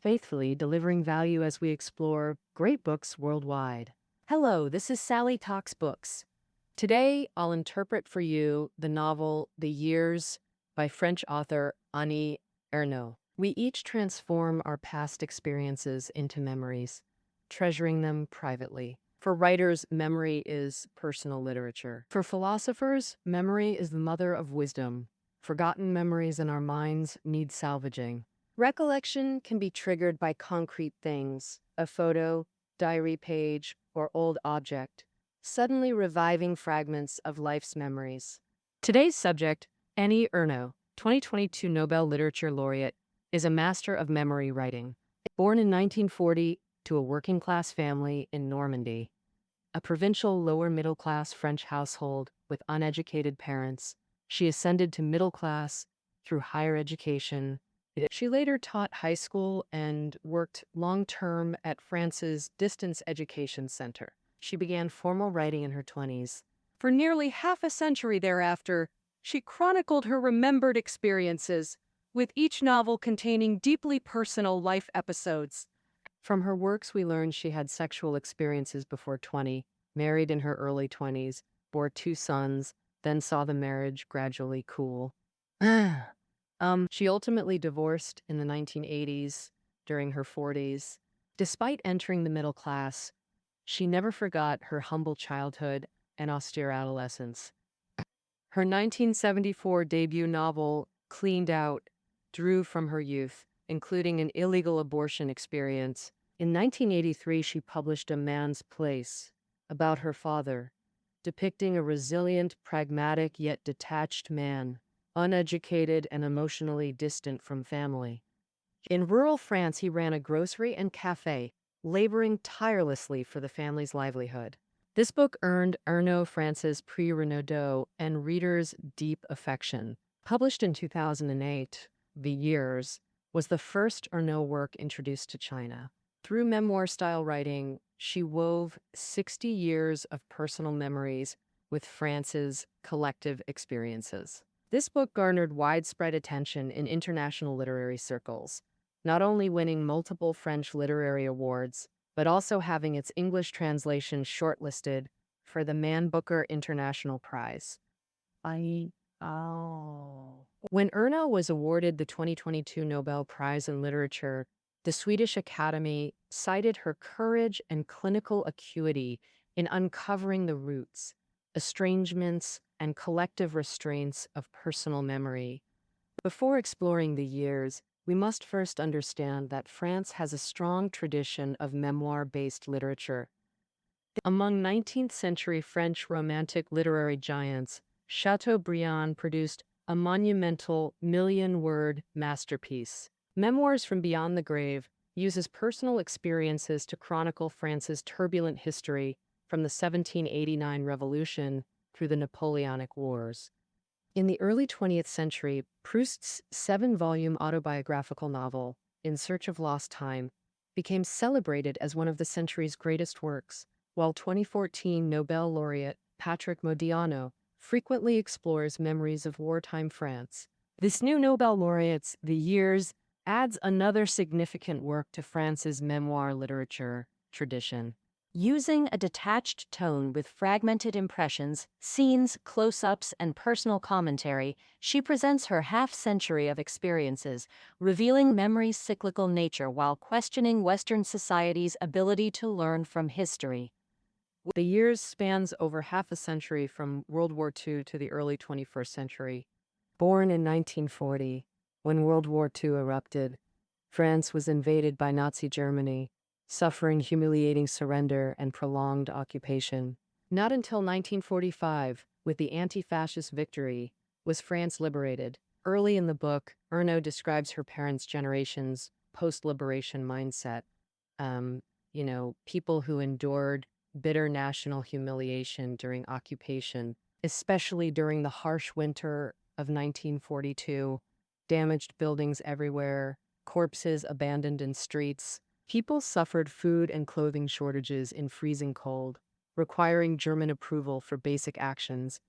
faithfully delivering value as we explore great books worldwide. Hello, this is Sally Talks Books. Today, I'll interpret for you the novel The Years by French author Annie Ernaux. We each transform our past experiences into memories, treasuring them privately. For writers, memory is personal literature. For philosophers, memory is the mother of wisdom. Forgotten memories in our minds need salvaging. Recollection can be triggered by concrete things, a photo, diary page, or old object, suddenly reviving fragments of life's memories. Today's subject, Annie Ernaux, 2022 Nobel Literature Laureate, is a master of memory writing. Born in 1940 to a working-class family in Normandy, a provincial lower-middle-class French household with uneducated parents, she ascended to middle class through higher education. She later taught high school and worked long-term at France's Distance Education Center. She began formal writing in her 20s. For nearly half a century thereafter, she chronicled her remembered experiences, with each novel containing deeply personal life episodes. From her works, we learn she had sexual experiences before 20, married in her early 20s, bore 2 sons, then saw the marriage gradually cool. She ultimately divorced in the 1980s during her 40s. Despite entering the middle class, she never forgot her humble childhood and austere adolescence. Her 1974 debut novel, Cleaned Out, drew from her youth, including an illegal abortion experience. In 1983, she published A Man's Place, about her father, depicting a resilient, pragmatic, yet detached man, uneducated and emotionally distant from family. In rural France, he ran a grocery and cafe, laboring tirelessly for the family's livelihood. This book earned Ernaux France's Prix Renaudot and readers' deep affection. Published in 2008, The Years was the first Ernaux work introduced to China. Through memoir-style writing, she wove 60 years of personal memories with France's collective experiences. This book garnered widespread attention in international literary circles, not only winning multiple French literary awards, but also having its English translation shortlisted for the Man Booker International Prize. When Ernaux was awarded the 2022 Nobel Prize in Literature, the Swedish Academy cited her courage and clinical acuity in uncovering the roots, estrangements, and collective restraints of personal memory. Before exploring The Years, we must first understand that France has a strong tradition of memoir-based literature. Among 19th-century French Romantic literary giants, Chateaubriand produced a monumental million-word masterpiece. Memoirs from Beyond the Grave uses personal experiences to chronicle France's turbulent history from the 1789 Revolution through the Napoleonic Wars. In the early 20th century, Proust's 7-volume autobiographical novel, In Search of Lost Time, became celebrated as one of the century's greatest works, while 2014 Nobel laureate Patrick Modiano frequently explores memories of wartime France. This new Nobel laureate's The Years adds another significant work to France's memoir literature tradition. Using a detached tone with fragmented impressions, scenes, close-ups, and personal commentary, she presents her half-century of experiences, revealing memory's cyclical nature while questioning Western society's ability to learn from history. The Years spans over half a century from World War II to the early 21st century. Born in 1940, when World War II erupted, France was invaded by Nazi Germany, suffering humiliating surrender and prolonged occupation. Not until 1945, with the anti-fascist victory, was France liberated. Early in the book, Ernaux describes her parents' generation's post-liberation mindset. People who endured bitter national humiliation during occupation, especially during the harsh winter of 1942, damaged buildings everywhere, corpses abandoned in streets. People suffered food and clothing shortages in freezing cold, requiring German approval for basic actions.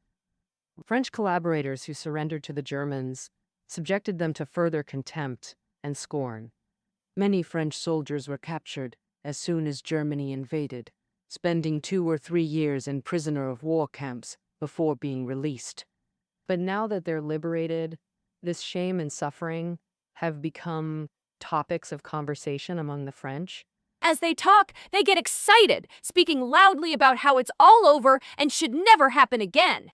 French collaborators who surrendered to the Germans subjected them to further contempt and scorn. Many French soldiers were captured as soon as Germany invaded, spending 2 or 3 years in prisoner of war camps before being released. But now that they're liberated, this shame and suffering have become topics of conversation among the French. As they talk, they get excited, speaking loudly about how it's all over and should never happen again.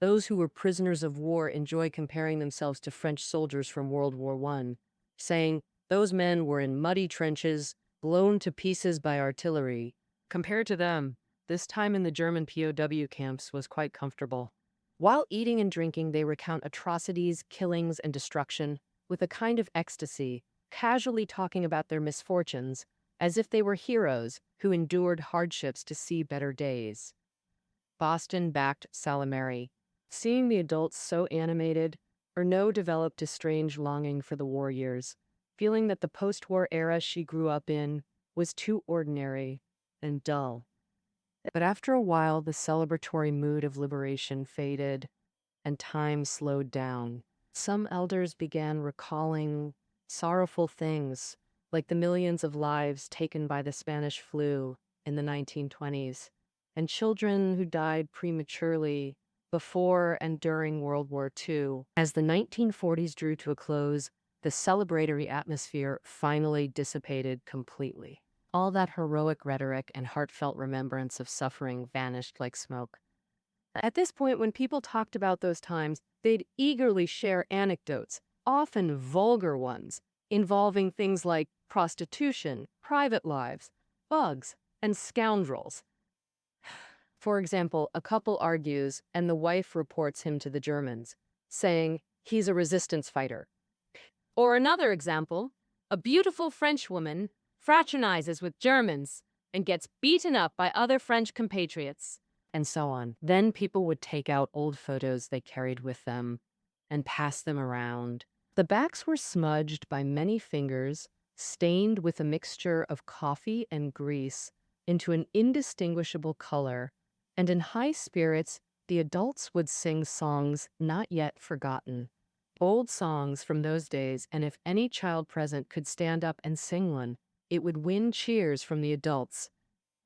Those who were prisoners of war enjoy comparing themselves to French soldiers from World War I, saying those men were in muddy trenches, blown to pieces by artillery. Compared to them, this time in the German POW camps was quite comfortable. While eating and drinking, they recount atrocities, killings, and destruction with a kind of ecstasy, casually talking about their misfortunes, as if they were heroes who endured hardships to see better days. Boston backed Salameri. Seeing the adults so animated, Ernaux developed a strange longing for the war years, feeling that the post-war era she grew up in was too ordinary and dull. But after a while, the celebratory mood of liberation faded and time slowed down. Some elders began recalling sorrowful things, like the millions of lives taken by the Spanish flu in the 1920s, and children who died prematurely before and during World War II. As the 1940s drew to a close, the celebratory atmosphere finally dissipated completely. All that heroic rhetoric and heartfelt remembrance of suffering vanished like smoke. At this point, when people talked about those times, they'd eagerly share anecdotes, often vulgar ones, involving things like prostitution, private lives, bugs, and scoundrels. For example, a couple argues and the wife reports him to the Germans, saying he's a resistance fighter. Or another example, a beautiful French woman fraternizes with Germans and gets beaten up by other French compatriots, and so on. Then people would take out old photos they carried with them and pass them around. The backs were smudged by many fingers, stained with a mixture of coffee and grease into an indistinguishable color, and in high spirits, the adults would sing songs not yet forgotten. Old songs from those days, and if any child present could stand up and sing one, it would win cheers from the adults.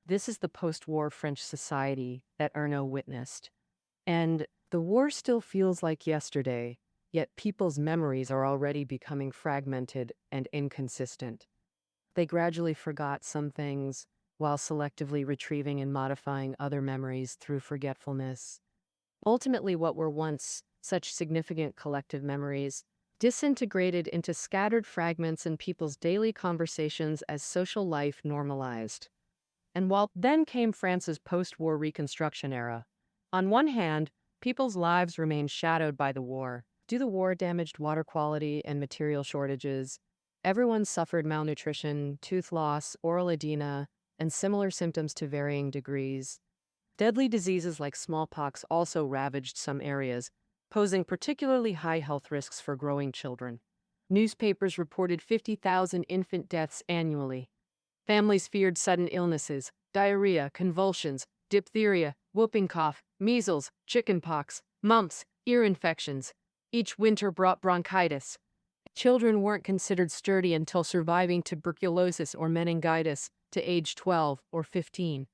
This is the post-war French society that Ernaux witnessed. And the war still feels like yesterday, yet people's memories are already becoming fragmented and inconsistent. They gradually forgot some things while selectively retrieving and modifying other memories through forgetfulness. Ultimately, what were once such significant collective memories disintegrated into scattered fragments in people's daily conversations as social life normalized. And while then came France's post-war Reconstruction era. On one hand, people's lives remained shadowed by the war. Due to the war damaged water quality and material shortages, everyone suffered malnutrition, tooth loss, oral edema, and similar symptoms to varying degrees. Deadly diseases like smallpox also ravaged some areas, posing particularly high health risks for growing children. Newspapers reported 50,000 infant deaths annually. Families feared sudden illnesses, diarrhea, convulsions, diphtheria, whooping cough, measles, chickenpox, mumps, ear infections. Each winter brought bronchitis. Children weren't considered sturdy until surviving tuberculosis or meningitis to age 12 or 15.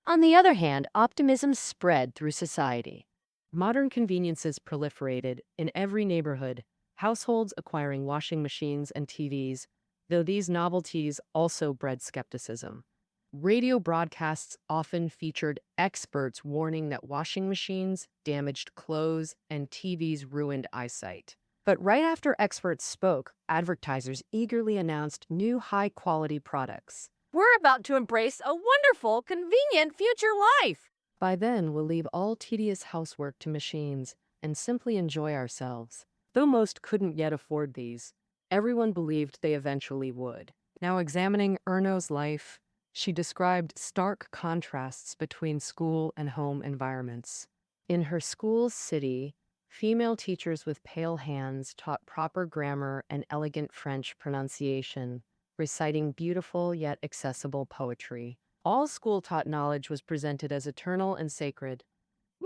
On the other hand, optimism spread through society. Modern conveniences proliferated in every neighborhood, households acquiring washing machines and TVs, though these novelties also bred skepticism. Radio broadcasts often featured experts warning that washing machines damaged clothes and TVs ruined eyesight. But right after experts spoke, advertisers eagerly announced new high-quality products. We're about to embrace a wonderful, convenient future life. By then, we'll leave all tedious housework to machines and simply enjoy ourselves. Though most couldn't yet afford these, everyone believed they eventually would. Now, examining Ernaux's life, she described stark contrasts between school and home environments. In her school's city, female teachers with pale hands taught proper grammar and elegant French pronunciation, reciting beautiful yet accessible poetry. All school-taught knowledge was presented as eternal and sacred.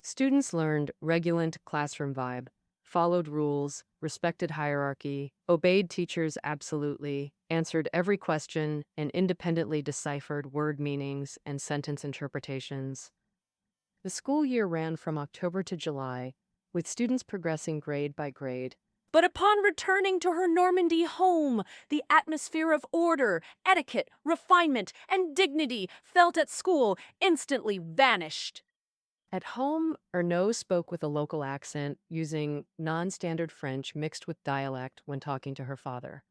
Students learned regulant classroom vibe, followed rules, respected hierarchy, obeyed teachers absolutely, answered every question, and independently deciphered word meanings and sentence interpretations. The school year ran from October to July, with students progressing grade by grade. But upon returning to her Normandy home, the atmosphere of order, etiquette, refinement, and dignity felt at school instantly vanished. At home, Ernaux spoke with a local accent, using non-standard French mixed with dialect when talking to her father.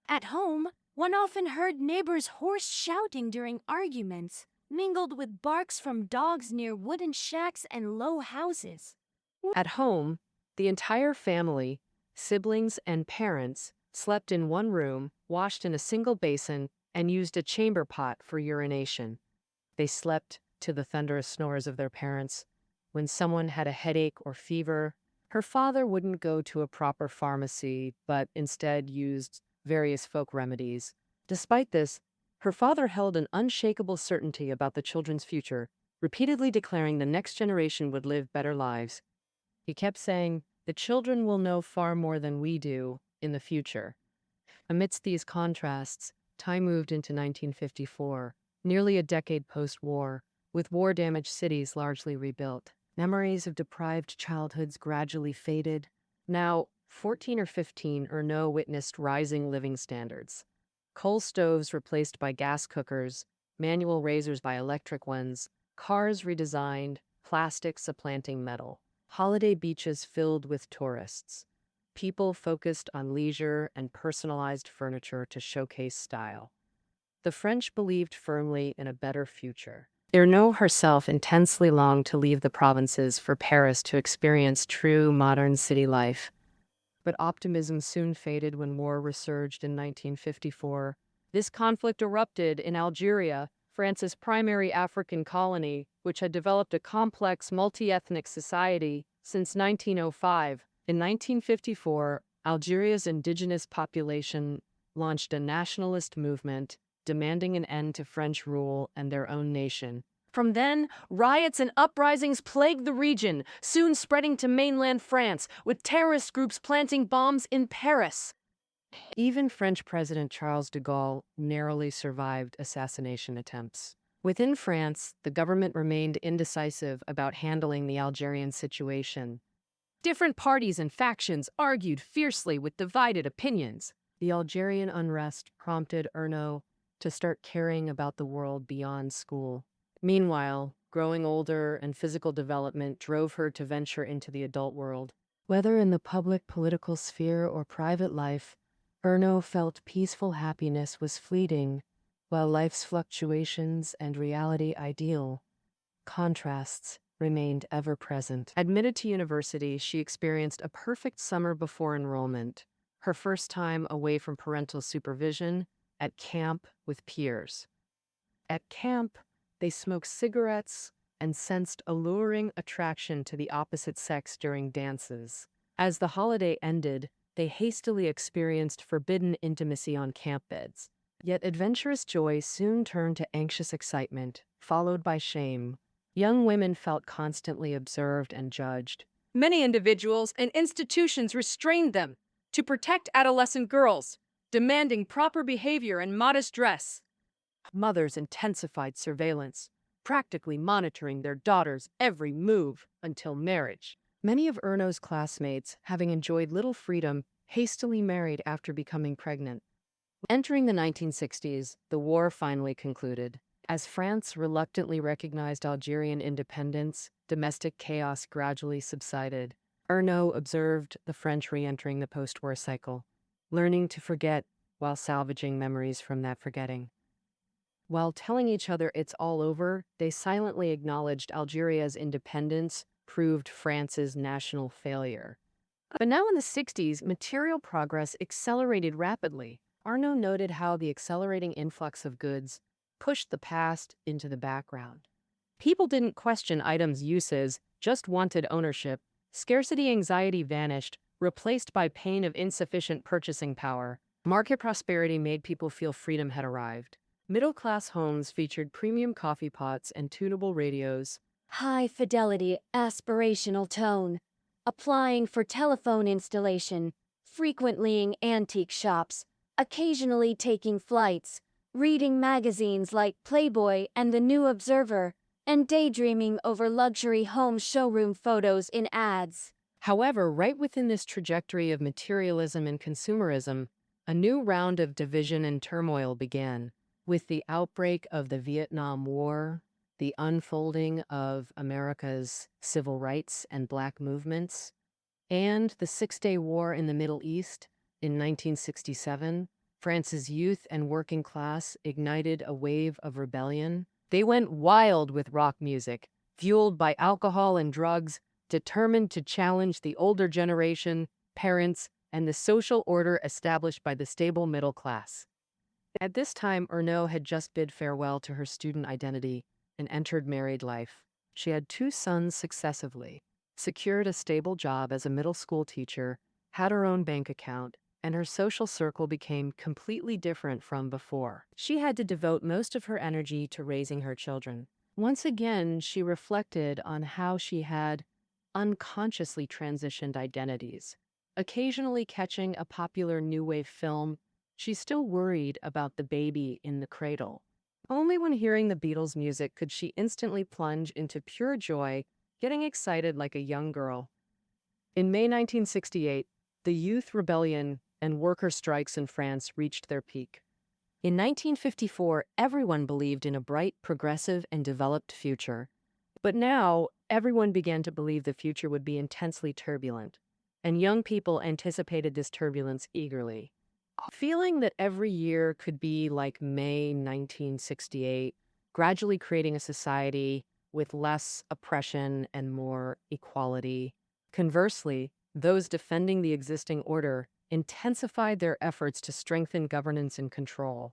At home, one often heard neighbors' hoarse shouting during arguments, mingled with barks from dogs near wooden shacks and low houses. At home, the entire family, siblings and parents, slept in one room, washed in a single basin, and used a chamber pot for urination. They slept to the thunderous snores of their parents. When someone had a headache or fever, her father wouldn't go to a proper pharmacy, but instead used various folk remedies. Despite this, her father held an unshakable certainty about the children's future, repeatedly declaring the next generation would live better lives. He kept saying, "The children will know far more than we do in the future." Amidst these contrasts, time moved into 1954, nearly a decade post-war, with war-damaged cities largely rebuilt. Memories of deprived childhoods gradually faded. Now, 14 or 15, Ernaux witnessed rising living standards. Coal stoves replaced by gas cookers, manual razors by electric ones, cars redesigned, plastic supplanting metal. Holiday beaches filled with tourists. People focused on leisure and personalized furniture to showcase style. The French believed firmly in a better future. Ernaux herself intensely longed to leave the provinces for Paris to experience true modern city life. But optimism soon faded when war resurged in 1954. This conflict erupted in Algeria, France's primary African colony, which had developed a complex multi-ethnic society since 1905. In 1954, Algeria's indigenous population launched a nationalist movement demanding an end to French rule and their own nation. From then, riots and uprisings plagued the region, soon spreading to mainland France, with terrorist groups planting bombs in Paris. Even French President Charles de Gaulle narrowly survived assassination attempts. Within France, the government remained indecisive about handling the Algerian situation. Different parties and factions argued fiercely with divided opinions. The Algerian unrest prompted Ernaux to start caring about the world beyond school. Meanwhile, growing older and physical development drove her to venture into the adult world. Whether in the public political sphere or private life, Ernaux felt peaceful happiness was fleeting, while life's fluctuations and reality ideal. Contrasts remained ever present. Admitted to university, she experienced a perfect summer before enrollment, her first time away from parental supervision, at camp with peers. At camp, they smoked cigarettes and sensed alluring attraction to the opposite sex during dances. As the holiday ended, they hastily experienced forbidden intimacy on camp beds. Yet adventurous joy soon turned to anxious excitement, followed by shame. Young women felt constantly observed and judged. Many individuals and institutions restrained them to protect adolescent girls, demanding proper behavior and modest dress. Mothers intensified surveillance, practically monitoring their daughters' every move until marriage. Many of Ernaux's classmates, having enjoyed little freedom, hastily married after becoming pregnant. Entering the 1960s, the war finally concluded. As France reluctantly recognized Algerian independence, domestic chaos gradually subsided. Ernaux observed the French re-entering the post-war cycle, learning to forget while salvaging memories from that forgetting. While telling each other it's all over, they silently acknowledged Algeria's independence proved France's national failure. But now in the 60s, material progress accelerated rapidly. Ernaux noted how the accelerating influx of goods pushed the past into the background. People didn't question items' uses, just wanted ownership. Scarcity anxiety vanished, replaced by pain of insufficient purchasing power. Market prosperity made people feel freedom had arrived. Middle-class homes featured premium coffee pots and tunable radios. High fidelity, aspirational tone. applying for telephone installation, frequently antique shops, occasionally taking flights, reading magazines like Playboy and The New Observer, and daydreaming over luxury home showroom photos in ads. However, right within this trajectory of materialism and consumerism, a new round of division and turmoil began. With the outbreak of the Vietnam War, the unfolding of America's civil rights and black movements, and the Six-Day War in the Middle East in 1967, France's youth and working class ignited a wave of rebellion. They went wild with rock music, fueled by alcohol and drugs, determined to challenge the older generation, parents, and the social order established by the stable middle class. At this time, Ernaux had just bid farewell to her student identity and entered married life. She had two sons successively, secured a stable job as a middle school teacher, had her own bank account, and her social circle became completely different from before. She had to devote most of her energy to raising her children. Once again, she reflected on how she had unconsciously transitioned identities. Occasionally catching a popular new wave film, she still worried about the baby in the cradle. Only when hearing the Beatles' music could she instantly plunge into pure joy, getting excited like a young girl. In May 1968, the youth rebellion and worker strikes in France reached their peak. In 1954, everyone believed in a bright, progressive, and developed future. But now, everyone began to believe the future would be intensely turbulent, and young people anticipated this turbulence eagerly. Feeling that every year could be like May 1968, gradually creating a society with less oppression and more equality. Conversely, those defending the existing order intensified their efforts to strengthen governance and control.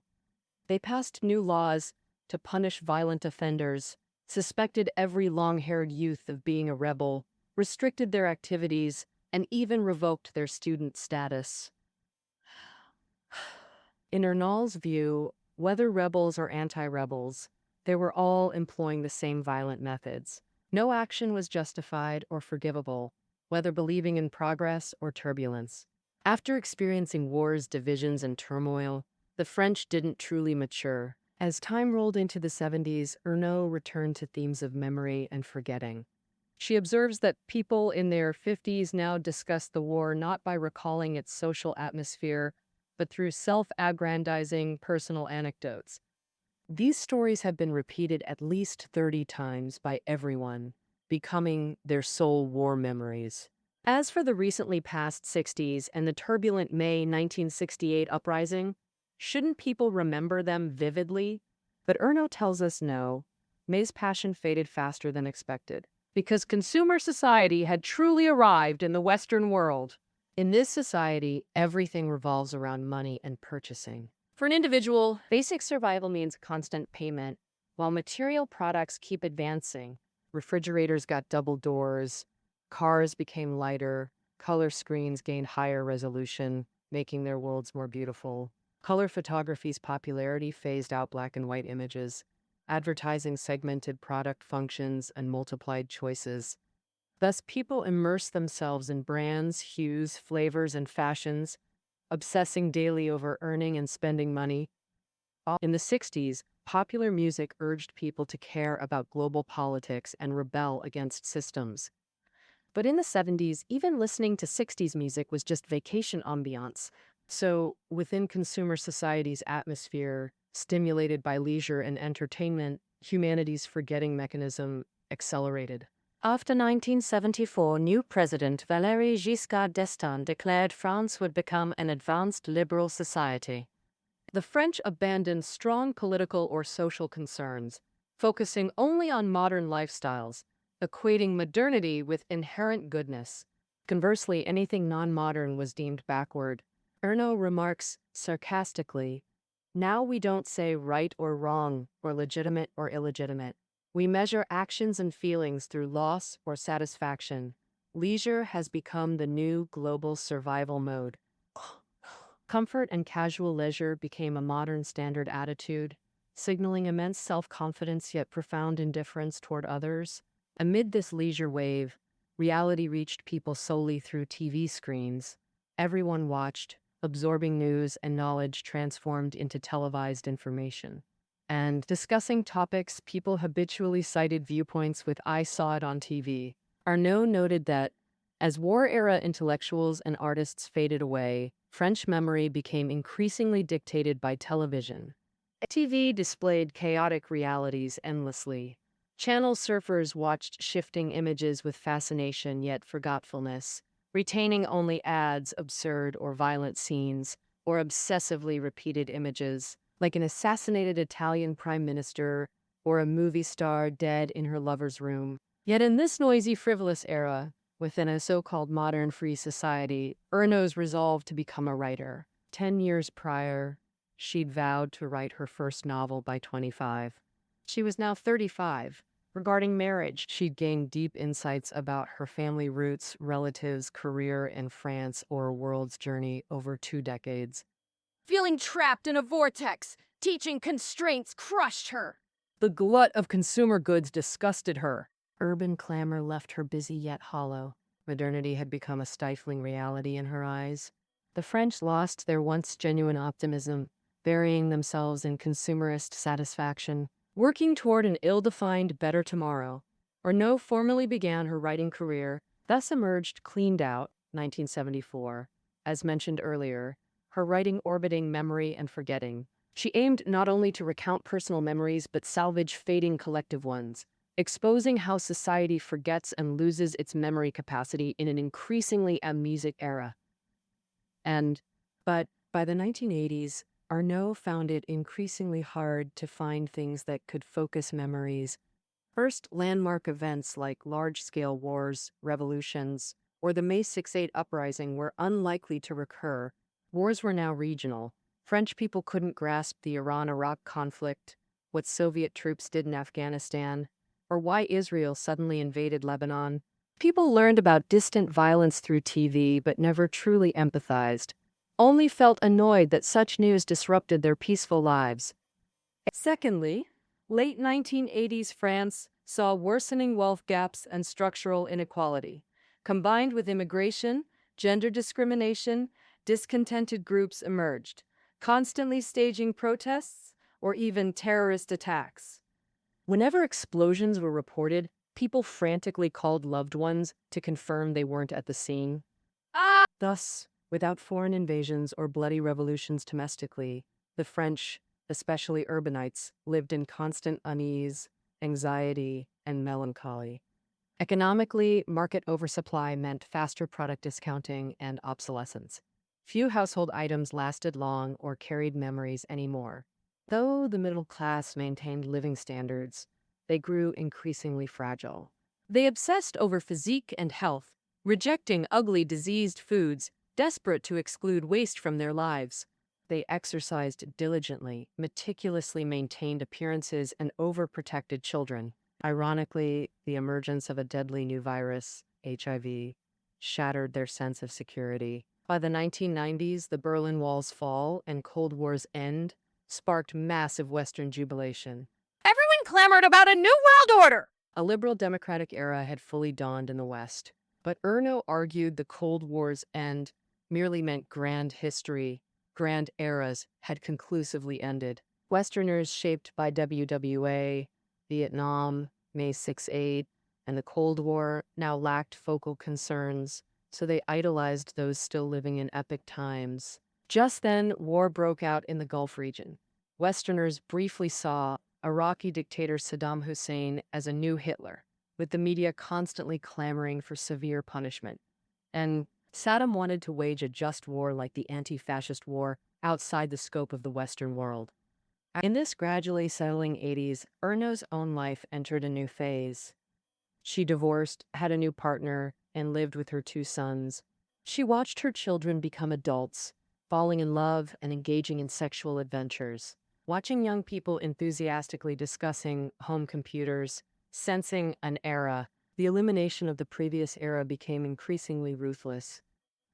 They passed new laws to punish violent offenders, suspected every long-haired youth of being a rebel, restricted their activities, and even revoked their student status. In Ernaux's view, whether rebels or anti-rebels, they were all employing the same violent methods. No action was justified or forgivable, whether believing in progress or turbulence. After experiencing wars, divisions, and turmoil, the French didn't truly mature. As time rolled into the 70s, Ernaux returned to themes of memory and forgetting. She observes that people in their 50s now discuss the war not by recalling its social atmosphere, but through self-aggrandizing personal anecdotes. These stories have been repeated at least 30 times by everyone, becoming their sole war memories. As for the recently past 60s and the turbulent May 1968 uprising, shouldn't people remember them vividly? But Ernaux tells us no. May's passion faded faster than expected, because consumer society had truly arrived in the Western world. In this society, everything revolves around money and purchasing. For an individual, basic survival means constant payment, while material products keep advancing. Refrigerators got double doors, cars became lighter, color screens gained higher resolution, making their worlds more beautiful. Color photography's popularity phased out black and white images. Advertising segmented product functions and multiplied choices. Thus, people immerse themselves in brands, hues, flavors, and fashions, obsessing daily over earning and spending money. In the 60s, popular music urged people to care about global politics and rebel against systems. But in the 70s, even listening to 60s music was just vacation ambiance. So, within consumer society's atmosphere, stimulated by leisure and entertainment, humanity's forgetting mechanism accelerated. After 1974, new President Valéry Giscard d'Estaing declared France would become an advanced liberal society. The French abandoned strong political or social concerns, focusing only on modern lifestyles, equating modernity with inherent goodness. Conversely, anything non-modern was deemed backward. Ernaux remarks sarcastically, "Now we don't say right or wrong, or legitimate or illegitimate. We measure actions and feelings through loss or satisfaction. Leisure has become the new global survival mode." Comfort and casual leisure became a modern standard attitude, signaling immense self-confidence yet profound indifference toward others. Amid this leisure wave, Reality reached people solely through TV screens. Everyone watched, absorbing news and knowledge transformed into televised information. And discussing topics, people habitually cited viewpoints with "I saw it on TV." Ernaux noted that as war-era intellectuals and artists faded away, French memory became increasingly dictated by television. TV displayed chaotic realities endlessly. Channel surfers watched shifting images with fascination yet forgetfulness, retaining only ads, absurd or violent scenes, or obsessively repeated images, like an assassinated Italian prime minister or a movie star dead in her lover's room. Yet in this noisy, frivolous era, within a so-called modern free society, Ernaux resolved to become a writer. 10 years prior, she'd vowed to write her first novel by 25. She was now 35. Regarding marriage, she'd gained deep insights about her family roots, relatives, career in France, or a world's journey over 2 decades. Feeling trapped in a vortex, teaching constraints crushed her. The glut of consumer goods disgusted her. Urban clamor left her busy yet hollow. Modernity had become a stifling reality in her eyes. The French lost their once genuine optimism, burying themselves in consumerist satisfaction, working toward an ill-defined better tomorrow. Ernaux formally began her writing career, thus emerged Cleaned Out, 1974. As mentioned earlier, her writing orbiting memory and forgetting. She aimed not only to recount personal memories but salvage fading collective ones, exposing how society forgets and loses its memory capacity in an increasingly amnesic era. But by the 1980s, Ernaux found it increasingly hard to find things that could focus memories. First, landmark events like large-scale wars, revolutions, or the May 6/8 uprising were unlikely to recur. Wars were now regional. French people couldn't grasp the Iran-Iraq conflict, what Soviet troops did in Afghanistan, or why Israel suddenly invaded Lebanon. People learned about distant violence through TV but never truly empathized, only felt annoyed that such news disrupted their peaceful lives. Secondly, late 1980s France saw worsening wealth gaps and structural inequality. Combined with immigration, gender discrimination, discontented groups emerged, constantly staging protests or even terrorist attacks. Whenever explosions were reported, people frantically called loved ones to confirm they weren't at the scene. Thus, without foreign invasions or bloody revolutions domestically, the French, especially urbanites, lived in constant unease, anxiety, and melancholy. Economically, market oversupply meant faster product discounting and obsolescence. Few household items lasted long or carried memories anymore. Though the middle class maintained living standards, they grew increasingly fragile. They obsessed over physique and health, rejecting ugly, diseased foods, desperate to exclude waste from their lives. They exercised diligently, meticulously maintained appearances, and overprotected children. Ironically, the emergence of a deadly new virus, HIV, shattered their sense of security. By the 1990s, the Berlin Wall's fall and Cold War's end sparked massive Western jubilation. Everyone clamored about a new world order. A liberal democratic era had fully dawned in the West. But Ernaux argued the Cold War's end merely meant grand history. Grand eras had conclusively ended. Westerners shaped by WWA, Vietnam, May 6/8, and the Cold War now lacked focal concerns, so they idolized those still living in epic times. Just then, war broke out in the Gulf region. Westerners briefly saw Iraqi dictator Saddam Hussein as a new Hitler, with the media constantly clamoring for severe punishment. And Saddam wanted to wage a just war like the anti-fascist war outside the scope of the Western world. In this gradually settling 80s, Ernaux's own life entered a new phase. She divorced, had a new partner, and lived with her 2 sons. She watched her children become adults, falling in love and engaging in sexual adventures. Watching young people enthusiastically discussing home computers, sensing an era, the illumination of the previous era became increasingly ruthless.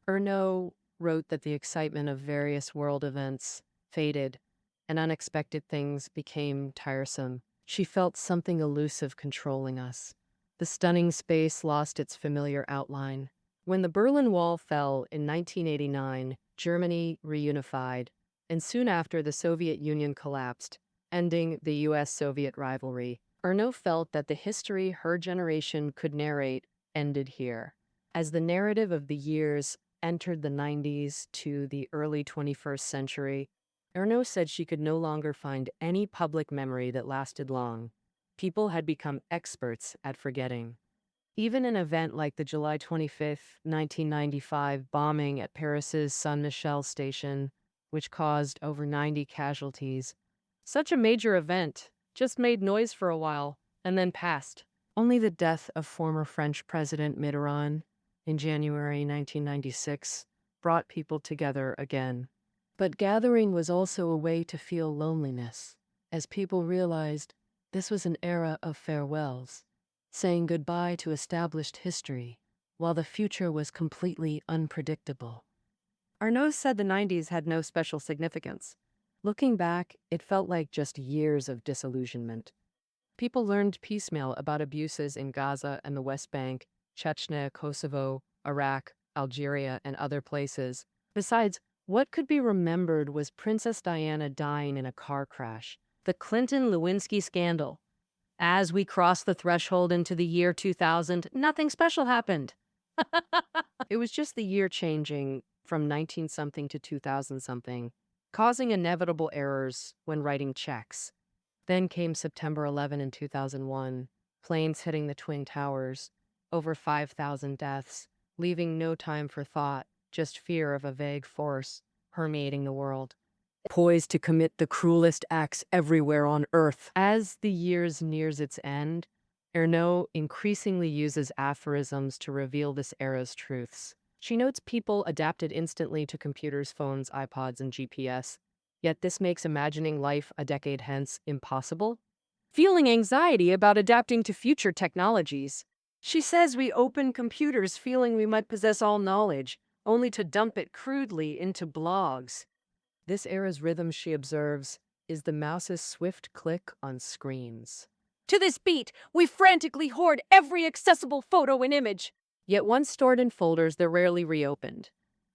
Ernaux wrote that the excitement of various world events faded, and unexpected things became tiresome. She felt something elusive controlling us. The stunning space lost its familiar outline. When the Berlin Wall fell in 1989, Germany reunified, and soon after the Soviet Union collapsed, ending the US-Soviet rivalry. Ernaux felt that the history her generation could narrate ended here. As the narrative of the years entered the 90s to the early 21st century, Ernaux said she could no longer find any public memory that lasted long. People had become experts at forgetting. Even an event like the July 25, 1995 bombing at Paris's Saint-Michel station, which caused over 90 casualties. Such a major event just made noise for a while and then passed. Only the death of former French President Mitterrand in January 1996 brought people together again. But gathering was also a way to feel loneliness, as people realized this was an era of farewells, saying goodbye to established history, while the future was completely unpredictable. Ernaux said the 90s had no special significance. Looking back, it felt like just years of disillusionment. People learned piecemeal about abuses in Gaza and the West Bank, Chechnya, Kosovo, Iraq, Algeria, and other places. Besides, what could be remembered was Princess Diana dying in a car crash, the Clinton-Lewinsky scandal. As we crossed the threshold into the year 2000, nothing special happened. It was just the year changing from 19-something to 2000-something, causing inevitable errors when writing checks. Then came September 11 in 2001, planes hitting the Twin Towers, over 5,000 deaths, leaving no time for thought, just fear of a vague force permeating the world, poised to commit the cruelest acts everywhere on Earth. As the years nears its end, Ernaux increasingly uses aphorisms to reveal this era's truths. She notes people adapted instantly to computers, phones, iPods, and GPS, yet this makes imagining life a decade hence impossible. Feeling anxiety about adapting to future technologies. She says we open computers feeling we might possess all knowledge, only to dump it crudely into blogs. This era's rhythm, she observes, is the mouse's swift click on screens. To this beat, we frantically hoard every accessible photo and image. Yet once stored in folders, they're rarely reopened.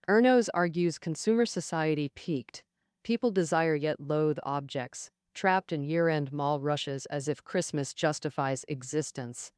Ernaux argues consumer society peaked. People desire yet loathe objects, trapped in year-end mall rushes as if Christmas justifies existence.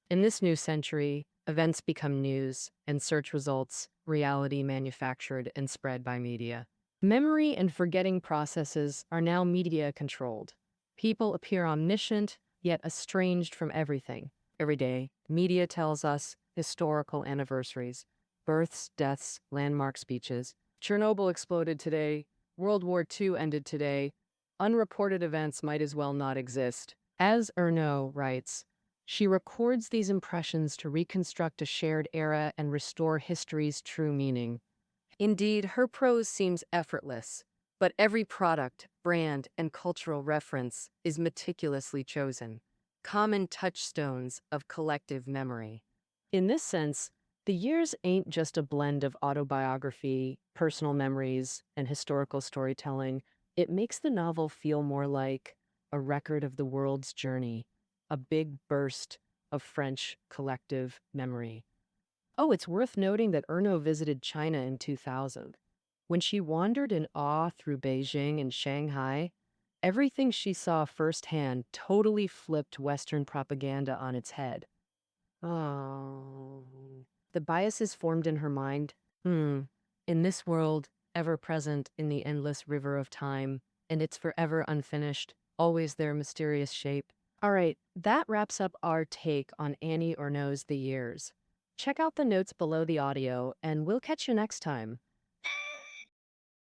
In this new century, events become news, and search results, reality manufactured and spread by media. Memory and forgetting processes are now media-controlled. People appear omniscient, yet estranged from everything. Every day, media tells us historical anniversaries, births, deaths, landmark speeches. Chernobyl exploded today. World War II ended today. Unreported events might as well not exist. As Ernaux writes, she records these impressions to reconstruct a shared era and restore history's true meaning. Indeed, her prose seems effortless, but every product, brand, and cultural reference is meticulously chosen, common touchstones of collective memory. In this sense, the years ain't just a blend of autobiography, personal memories, and historical storytelling. It makes the novel feel more like a record of the world's journey, a big burst of French collective memory. Oh, it's worth noting that Ernaux visited China in 2000. When she wandered in awe through Beijing and Shanghai, everything she saw firsthand totally flipped Western propaganda on its head. Oh, the biases formed in her mind. In this world, ever present in the endless river of time, and it's forever unfinished, always their mysterious shape. All right, that wraps up our take on Annie Ernaux's The Years. Check out the notes below the audio, and we'll catch you next time.